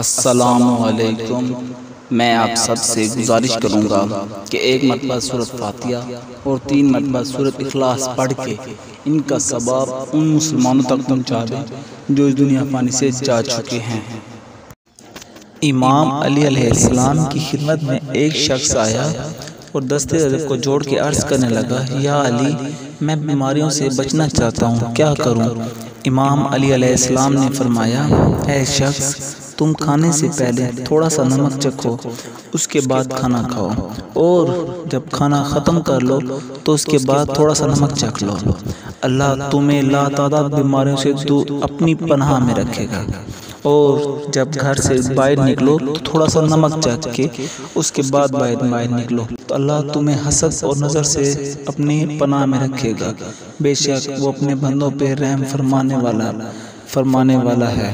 अस्सलामुअलैकुम। मैं आप सब से गुजारिश करूँगा कि एक मरतबा सूरत फातिहा और 3 मरतबा सूरत इखलास पढ़ के इनका सवाब उन मुसलमानों तक पहुँचा दें जो इस दुनिया फानी से जा चुके हैं। इमाम अली अलैहिस्सलाम की खिदमत में एक शख्स आया और दस्ते अदब को जोड़ के अर्ज़ करने लगा, या अली, मैं बीमारियों से बचना चाहता हूँ, क्या करूँ? इमाम अली अलैहिस्सलाम ने फरमाया, ऐ शख्स, तुम खाने से पहले थोड़ा सा नमक चखो, उसके बाद खाना खाओ, और जब खाना ख़त्म कर लो तो उसके बाद थोड़ा सा नमक चख लो। अल्लाह तुम्हें लातादाद बीमारियों से अपनी पनाह में रखेगा। और जब घर से बाहर निकलो तो थोड़ा सा नमक चख के उसके बाद बाहर निकलो, तो अल्लाह तुम्हें हसद और नज़र से अपनी पनाह में रखेगा। बेशक वो अपने बंदों पे रहम फरमाने वाला है।